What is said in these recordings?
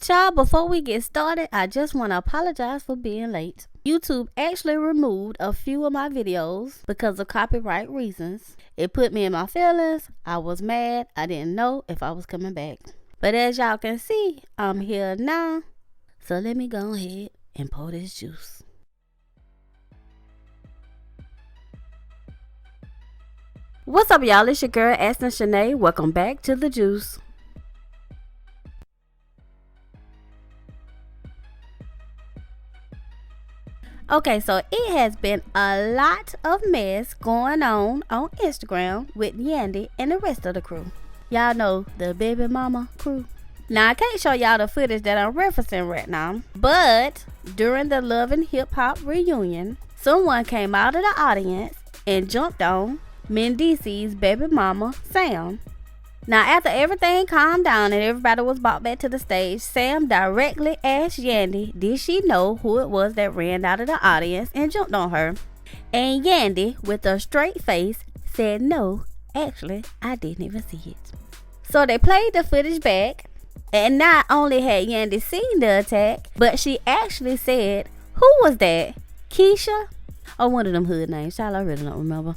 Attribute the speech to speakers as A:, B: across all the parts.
A: Child, before we get started, I just want to apologize for being late. YouTube actually removed a few of my videos because of copyright reasons. It put me in my feelings. I was mad. I didn't know if I was coming back. But as y'all can see, I'm here now. So let me go ahead and pour this juice. What's up, y'all? It's your girl, Aston Shanae. Welcome back to The Juice. Okay, so it has been a lot of mess going on Instagram with Yandy and the rest of the crew. Y'all know the baby mama crew. Now, I can't show y'all the footage that I'm referencing right now, but during the Lhhny Hip Hop Reunion, someone came out of the audience and jumped on Mendeecees' baby mama, Sam. Now, after everything calmed down and everybody was brought back to the stage, Sam directly asked Yandy, did she know who it was that ran out of the audience and jumped on her? And Yandy, with a straight face, said, no, actually, I didn't even see it. So they played the footage back, and not only had Yandy seen the attack, but she actually said, who was that? Keisha? Or one of them hood names, child, I really don't remember.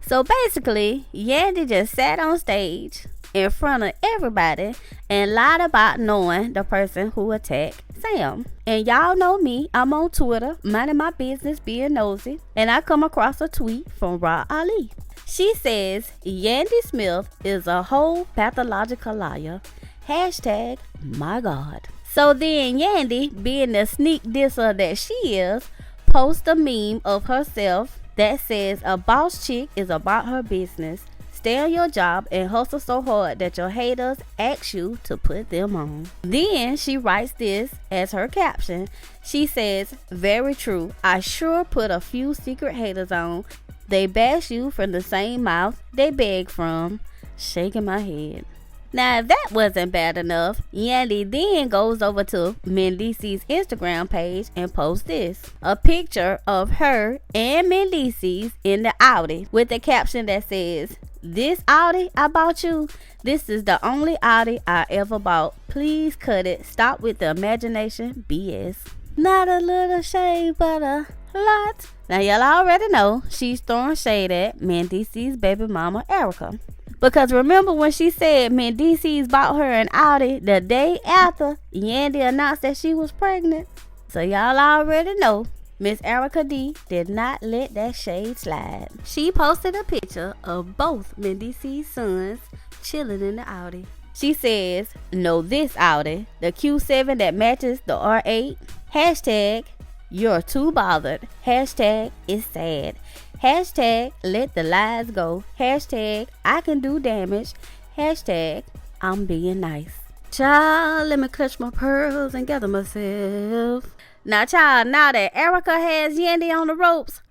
A: So basically, Yandy just sat on stage in front of everybody and lied about knowing the person who attacked Sam. And y'all know me, I'm on Twitter, minding my business, being nosy, and I come across a tweet from Ali. She says, Yandy Smith is a whole pathological liar. Hashtag my God. So then Yandy, being the sneak disser that she is, posts a meme of herself that says a boss chick is about her business. Stay on your job and hustle so hard that your haters ask you to put them on. Then she writes this as her caption. She says, very true. I sure put a few secret haters on. They bash you from the same mouth they beg from. Shaking my head. Now, if that wasn't bad enough, Yandy then goes over to Mendeecees' Instagram page and posts this. A picture of her and Mendeecees in the Audi with a caption that says, this Audi I bought you, this is the only Audi I ever bought. Please cut it. Stop with the imagination BS. Not a little shade, but a lot. Now, y'all already know she's throwing shade at Mendeecees' baby mama, Erica. Because remember when she said Mendeecees bought her an Audi the day after Yandy announced that she was pregnant? So y'all already know Miss Erica D did not let that shade slide. She posted a picture of both Mendeecees' sons chilling in the Audi. She says, no, this Audi, the Q7 that matches the R8. Hashtag, you're too bothered. Hashtag, it's sad. Hashtag, let the lies go. Hashtag, I can do damage. Hashtag, I'm being nice. Child, let me clutch my pearls and gather myself. Now, child, now that Erica has Yandy on the ropes,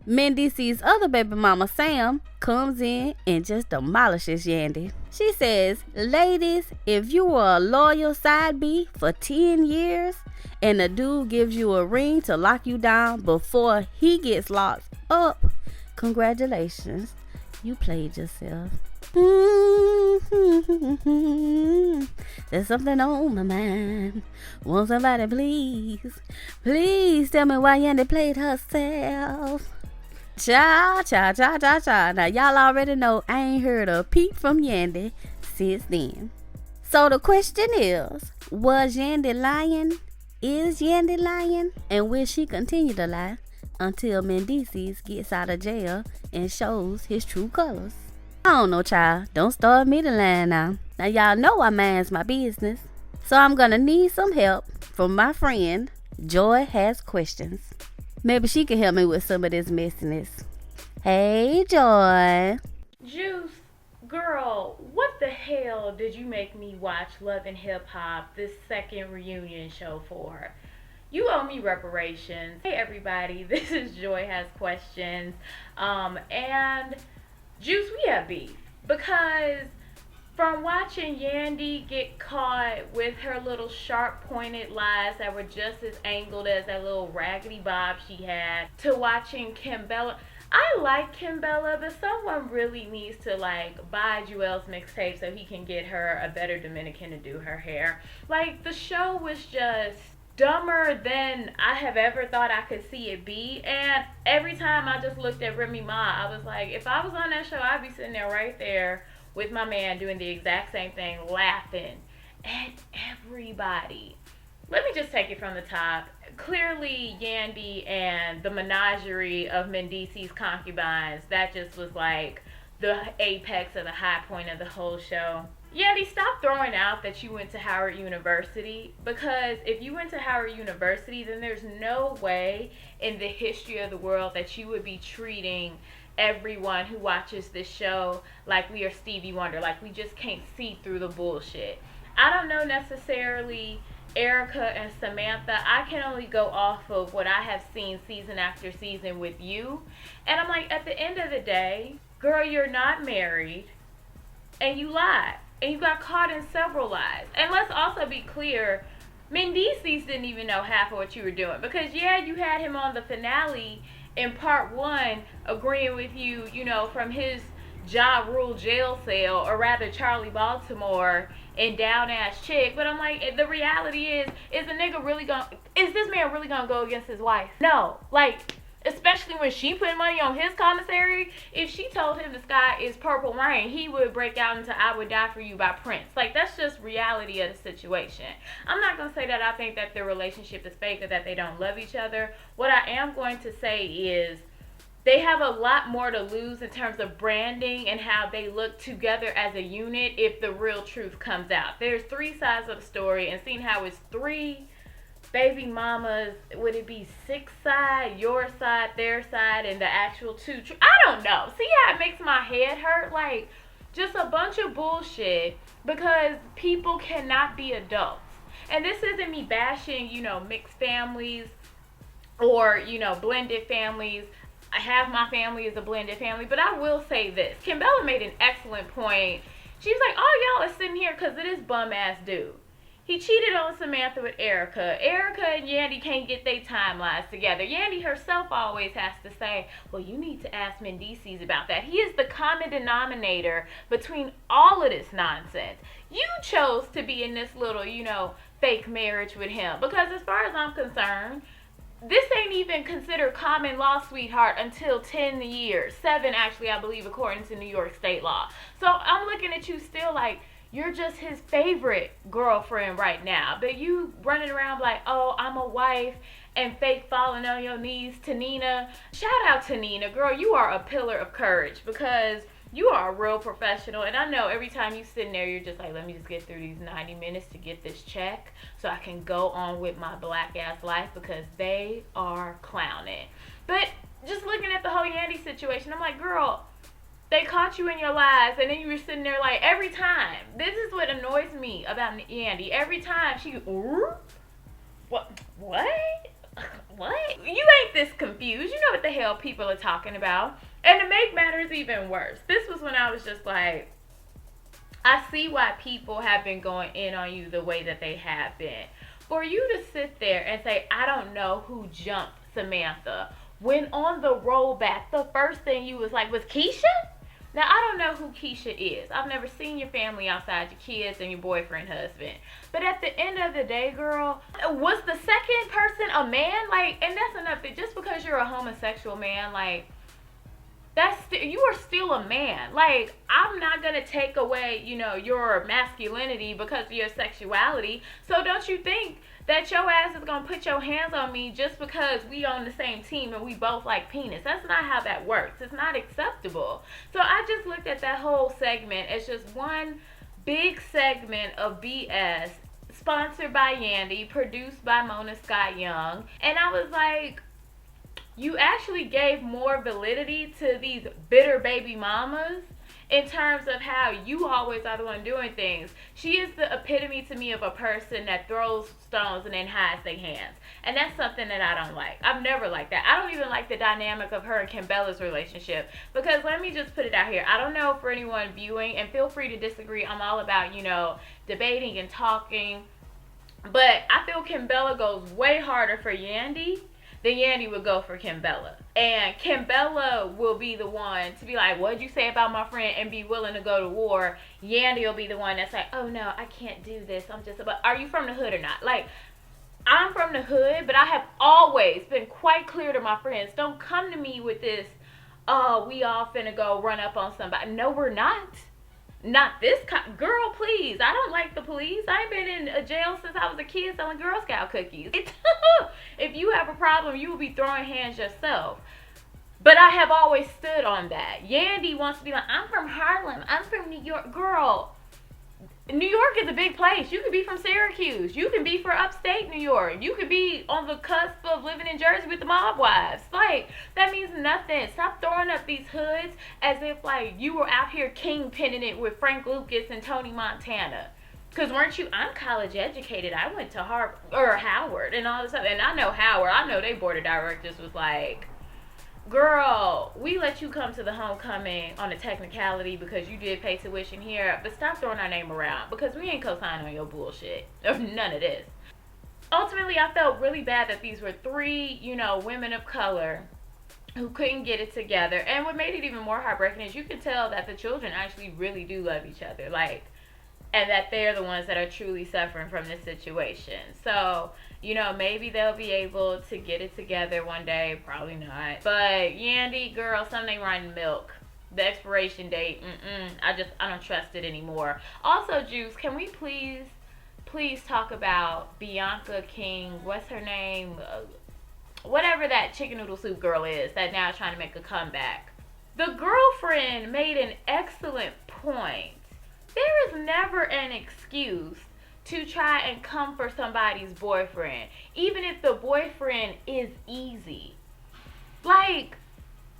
A: Mendeecees' other baby mama, Sam, comes in and just demolishes Yandy. She says, ladies, if you were a loyal side B for 10 years and a dude gives you a ring to lock you down before he gets locked up, congratulations, you played yourself. There's something on my mind. Won't somebody please tell me why Yandy played herself? Child. Now y'all already know I ain't heard a peep from Yandy since then. So the question is, was Yandy lying? Is Yandy lying? And will she continue to lie until Mendeecees gets out of jail and shows his true colors? I don't know, child. Don't start me to lie now. Now, y'all know I minds my business. So I'm going to need some help from my friend, Joy Has Questions. Maybe she can help me with some of this messiness. Hey, Joy.
B: Juice, girl, what the hell did you make me watch Love and Hip Hop, this second reunion show for? You owe me reparations. Hey everybody, this is Joy Has Questions. And Juice, we have beef. Because from watching Yandy get caught with her little sharp pointed lies that were just as angled as that little raggedy bob she had, to watching Kimbella, I like Kimbella, but someone really needs to like buy Jewel's mixtape so he can get her a better Dominican to do her hair. Like the show was just dumber than I have ever thought I could see it be. And every time I just looked at Remy Ma, I was like, if I was on that show, I'd be sitting there right there with my man doing the exact same thing, laughing at everybody. Let me just take it from the top. Clearly, Yandy and the menagerie of Mendeecees concubines, that just was like the apex of the high point of the whole show. Yandy, stop throwing out that you went to Howard University, because if you went to Howard University, then there's no way in the history of the world that you would be treating everyone who watches this show like we are Stevie Wonder, like we just can't see through the bullshit. I don't know necessarily Erica and Samantha. I can only go off of what I have seen season after season with you. And I'm like, at the end of the day, girl, you're not married and you lied. And you got caught in several lies. And let's also be clear, Mendeecees didn't even know half of what you were doing. Because, yeah, you had him on the finale in part 1 agreeing with you, you know, from his Ja Rule jail cell, or rather Charlie Baltimore and Down Ass Chick. But I'm like, the reality is this man really gonna go against his wife? No. Like, especially when she put money on his commissary. If she told him the sky is purple rain, he would break out into I Would Die For You by Prince. Like, that's just reality of the situation. I'm not going to say that I think that their relationship is fake or that they don't love each other. What I am going to say is they have a lot more to lose in terms of branding and how they look together as a unit if the real truth comes out. There's 3 sides of the story, and seeing how it's 3 baby mamas, would it be 6 side, your side, their side, and the actual 2? I don't know. See how it makes my head hurt? Like, just a bunch of bullshit because people cannot be adults. And this isn't me bashing, you know, mixed families or, you know, blended families. Half my family is a blended family, but I will say this. Kimbella made an excellent point. She was like, oh, y'all are sitting here because of this bum-ass dude. He cheated on Samantha with Erica. Erica and Yandy can't get their timelines together. Yandy herself always has to say, well, you need to ask Mendeecees about that. He is the common denominator between all of this nonsense. You chose to be in this little, you know, fake marriage with him. Because as far as I'm concerned, this ain't even considered common law, sweetheart, until 10 years. 7, actually, I believe, according to New York state law. So I'm looking at you still like, you're just his favorite girlfriend right now. But you running around like, oh, I'm a wife, and fake falling on your knees to Nina. Shout out to Nina. Girl, you are a pillar of courage because you are a real professional. And I know every time you sitting there, you're just like, let me just get through these 90 minutes to get this check so I can go on with my black ass life, because they are clowning. But just looking at the whole Yandy situation, I'm like, girl, they caught you in your lies, and then you were sitting there like, every time. This is what annoys me about Yandy. Every time she, what? What? You ain't this confused. You know what the hell people are talking about. And to make matters even worse, this was when I was just like, I see why people have been going in on you the way that they have been. For you to sit there and say, I don't know who jumped Samantha, when on the rollback, the first thing you was like, was Keisha? Now, I don't know who Keisha is. I've never seen your family outside your kids and your boyfriend, husband. But at the end of the day, girl, was the second person a man? Like, and that's enough. Just because you're a homosexual man, like, you are still a man. Like, I'm not gonna take away, you know, your masculinity because of your sexuality. So don't you think that your ass is gonna put your hands on me just because we on the same team and we both like penis? That's not how that works. It's not acceptable. So I just looked at that whole segment as just one big segment of BS, sponsored by Yandy, produced by Mona Scott Young, and I was like, you actually gave more validity to these bitter baby mamas in terms of how you always are the one doing things. She is the epitome to me of a person that throws stones and then hides their hands. And that's something that I don't like. I've never liked that. I don't even like the dynamic of her and Kimbella's relationship. Because let me just put it out here. I don't know for anyone viewing, and feel free to disagree. I'm all about, you know, debating and talking. But I feel Kimbella goes way harder for Yandy then Yandy would go for Kimbella. And Kimbella will be the one to be like, what'd you say about my friend, and be willing to go to war. Yandy will be the one that's like, oh no, I can't do this. I'm just about, are you from the hood or not? Like, I'm from the hood, but I have always been quite clear to my friends, don't come to me with this, oh, we all finna go run up on somebody. No, we're not. Not this kind. Girl, please. I don't like the police. I ain't been in a jail since I was a kid selling Girl Scout cookies. If you have a problem, you will be throwing hands yourself. But I have always stood on that. Yandy wants to be like, I'm from Harlem. I'm from New York. Girl, New York is a big place. You could be from Syracuse. You can be from upstate New York. You could be on the cusp of living in Jersey with the mob wives. Like, that means nothing. Stop throwing up these hoods as if, like, you were out here kingpinning it with Frank Lucas and Tony Montana. Because weren't you, I'm college educated. I went to Harvard, or Howard and all this stuff. And I know Howard. I know they board of directors was like, girl, we let you come to the homecoming on a technicality because you did pay tuition here, but stop throwing our name around because we ain't co-signing on your bullshit. None of this. Ultimately, I felt really bad that these were three, women of color who couldn't get it together. And what made it even more heartbreaking is you could tell that the children actually really do love each other. Like, and that they're the ones that are truly suffering from this situation. So, maybe they'll be able to get it together one day. Probably not. But Yandy, girl, something right in milk. The expiration date, I don't trust it anymore. Also, Juice, can we please talk about Bianca King, what's her name? Whatever that chicken noodle soup girl is that now is trying to make a comeback. The girlfriend made an excellent point. There is never an excuse to try and come for somebody's boyfriend, even if the boyfriend is easy. Like,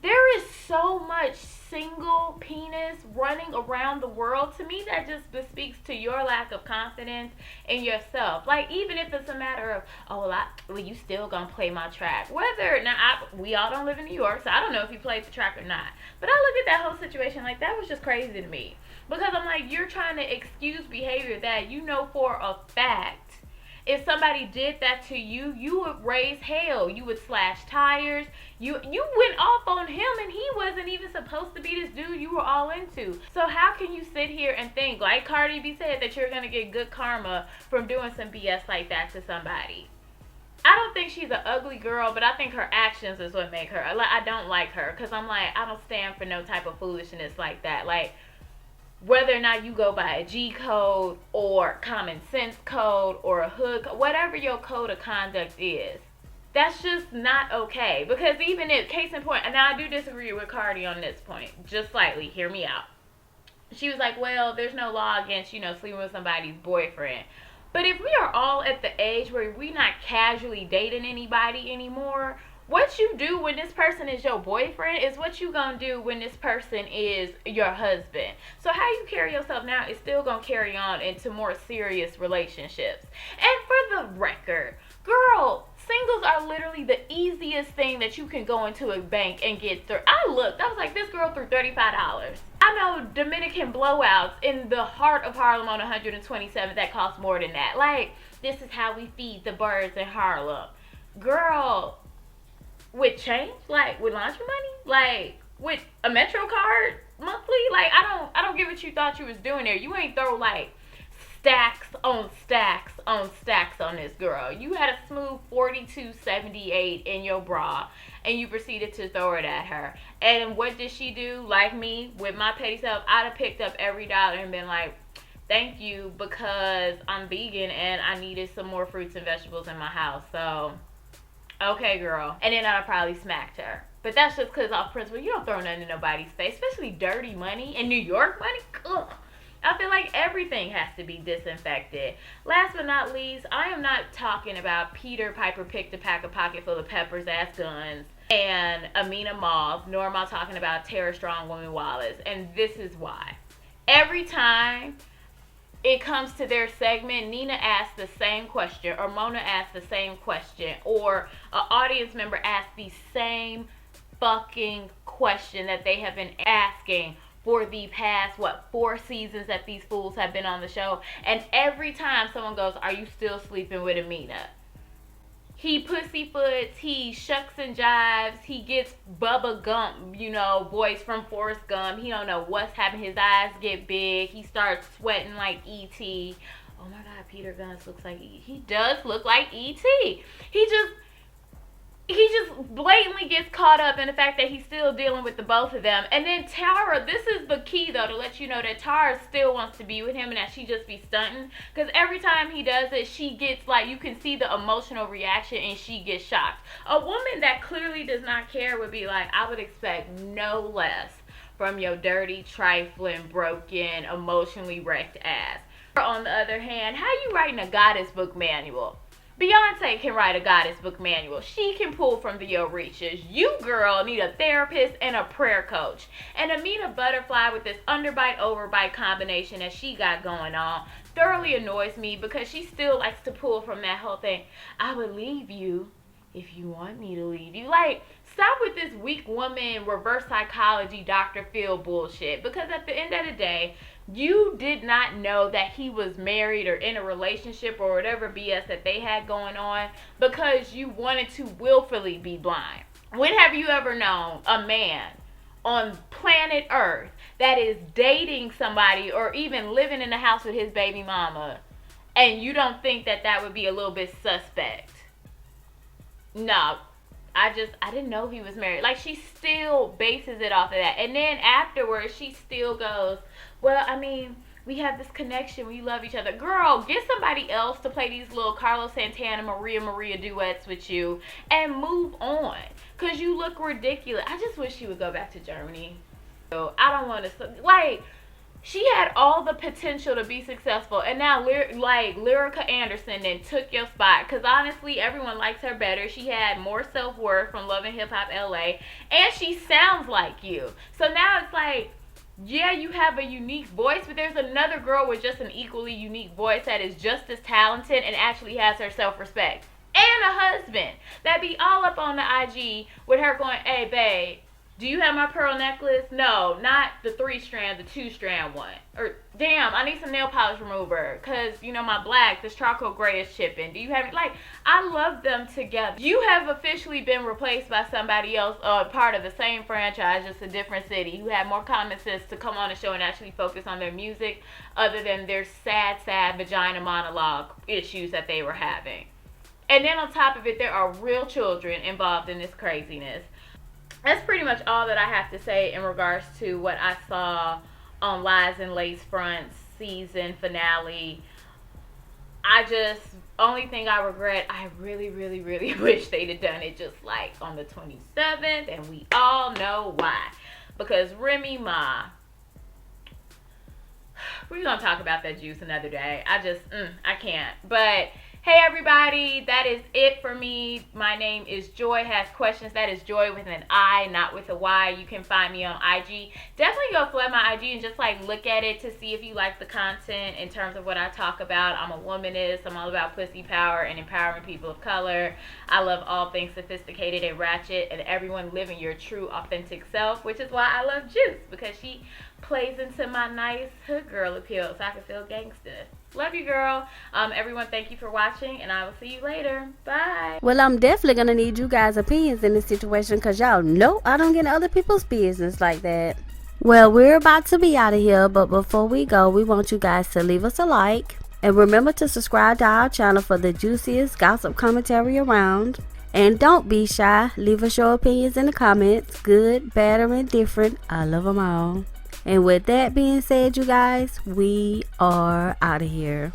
B: there is so much single penis running around the world. To me, that just bespeaks to your lack of confidence in yourself. Like, even if it's a matter of, well, you still gonna play my track. We all don't live in New York, so I don't know if you played the track or not. But I look at that whole situation like that was just crazy to me. Because I'm like, you're trying to excuse behavior that you know for a fact, if somebody did that to you, you would raise hell. You would slash tires. You went off on him, and he wasn't even supposed to be this dude you were all into. So how can you sit here and think, like Cardi B said, that you're going to get good karma from doing some BS like that to somebody? I don't think she's an ugly girl, but I think her actions is what make her. I don't like her because I'm like, I don't stand for no type of foolishness like that. Like, whether or not you go by a G code or common sense code or a hood code, whatever your code of conduct is, that's just not okay. Because even if, case in point, and now I do disagree with Cardi on this point, just slightly, hear me out. She was like, well, there's no law against, sleeping with somebody's boyfriend. But if we are all at the age where we're not casually dating anybody anymore, what you do when this person is your boyfriend is what you gonna do when this person is your husband. So how you carry yourself now is still gonna carry on into more serious relationships. And for the record, girl, singles are literally the easiest thing that you can go into a bank and get through. I was like, this girl threw $35. I know Dominican blowouts in the heart of Harlem on 127 that cost more than that. Like, this is how we feed the birds in Harlem. Girl, with change, like with laundry money, like with a Metro card monthly, like I don't get what you thought you was doing there. You ain't throw like stacks on stacks on stacks on this girl. You had a smooth $42.78 in your bra, and you proceeded to throw it at her. And what did she do? Like me, with my petty self, I'd have picked up every dollar and been like, thank you, because I'm vegan and I needed some more fruits and vegetables in my house. So okay, girl. And then I'd probably smacked her. But that's just because off principle, you don't throw nothing in nobody's face, especially dirty money and New York money. Ugh. I feel like everything has to be disinfected. Last but not least, I am not talking about Peter Piper picked a pack a pocket full of peppers ass guns and Amina Moth, nor am I talking about Tara Strong Woman Wallace. And this is why. Every time it comes to their segment, Nina asks the same question, or Mona asks the same question, or an audience member asks the same fucking question that they have been asking for the past, 4 seasons that these fools have been on the show. And every time someone goes, are you still sleeping with Amina? he pussyfoots, he shucks and jives, he gets Bubba Gump, voice from Forrest Gump. He don't know what's happening. His eyes get big. He starts sweating like E.T. Oh my God, Peter Gunz looks like E.T. He does look like E.T. He just blatantly gets caught up in the fact that he's still dealing with the both of them. And then Tara, this is the key though, to let you know that Tara still wants to be with him and that she just be stunting. Because every time he does it, she gets like, you can see the emotional reaction and she gets shocked. A woman that clearly does not care would be like, I would expect no less from your dirty, trifling, broken, emotionally wrecked ass. On the other hand, how you writing a goddess book manual? Beyonce can write a goddess book manual. She can pull from the reaches. You, girl, need a therapist and a prayer coach. And Amina Butterfly, with this underbite, overbite combination that she got going on, thoroughly annoys me because she still likes to pull from that whole thing. I would leave you if you want me to leave you. Like, stop with this weak woman, reverse psychology, Dr. Phil bullshit. Because at the end of the day, you did not know that he was married or in a relationship or whatever BS that they had going on because you wanted to willfully be blind. When have you ever known a man on planet Earth that is dating somebody or even living in the house with his baby mama and you don't think that that would be a little bit suspect? No. I didn't know he was married. Like, she still bases it off of that. And then afterwards, she still goes, well, I mean, we have this connection. We love each other. Girl, get somebody else to play these little Carlos Santana, Maria duets with you and move on. Because you look ridiculous. I just wish she would go back to Germany. So, I don't want to, like, she had all the potential to be successful, and now Lyrica Anderson then took your spot, because honestly everyone likes her better. She had more self-worth from Love and Hip Hop LA, and she sounds like you. So now it's like, yeah, you have a unique voice, but there's another girl with just an equally unique voice that is just as talented and actually has her self-respect, and a husband that be all up on the IG with her going, hey babe, do you have my pearl necklace? No, not the 3-strand, the 2-strand one. Or, damn, I need some nail polish remover. Because, my black, this charcoal gray is chipping. Do you have it? Like, I love them together. You have officially been replaced by somebody else, part of the same franchise, just a different city, who had more common sense to come on the show and actually focus on their music, other than their sad vagina monologue issues that they were having. And then on top of it, there are real children involved in this craziness. That's pretty much all that I have to say in regards to what I saw on Lies and Lace Front's season finale. Only thing I regret, I really, really, really wish they'd have done it just like on the 27th, and we all know why. Because Remy Ma, we're going to talk about that juice another day. I can't. But hey everybody, that is it for me. My name is Joy Has Questions. That is Joy with an I, not with a Y. You can find me on IG. Definitely go flood my IG and just look at it to see if you like the content in terms of what I talk about. I'm a womanist. I'm all about pussy power and empowering people of color. I love all things sophisticated and ratchet and everyone living your true authentic self, which is why I love Juice, because she plays into my nice hood girl appeal so I can feel gangster. Love you, girl. Everyone, thank you for watching, and I will see you later. Bye.
A: Well, I'm definitely going to need you guys' opinions in this situation, because y'all know I don't get in other people's business like that. Well, we're about to be out of here, but before we go, we want you guys to leave us a like. And remember to subscribe to our channel for the juiciest gossip commentary around. And don't be shy. Leave us your opinions in the comments. Good, bad, or indifferent. I love them all. And with that being said, you guys, we are out of here.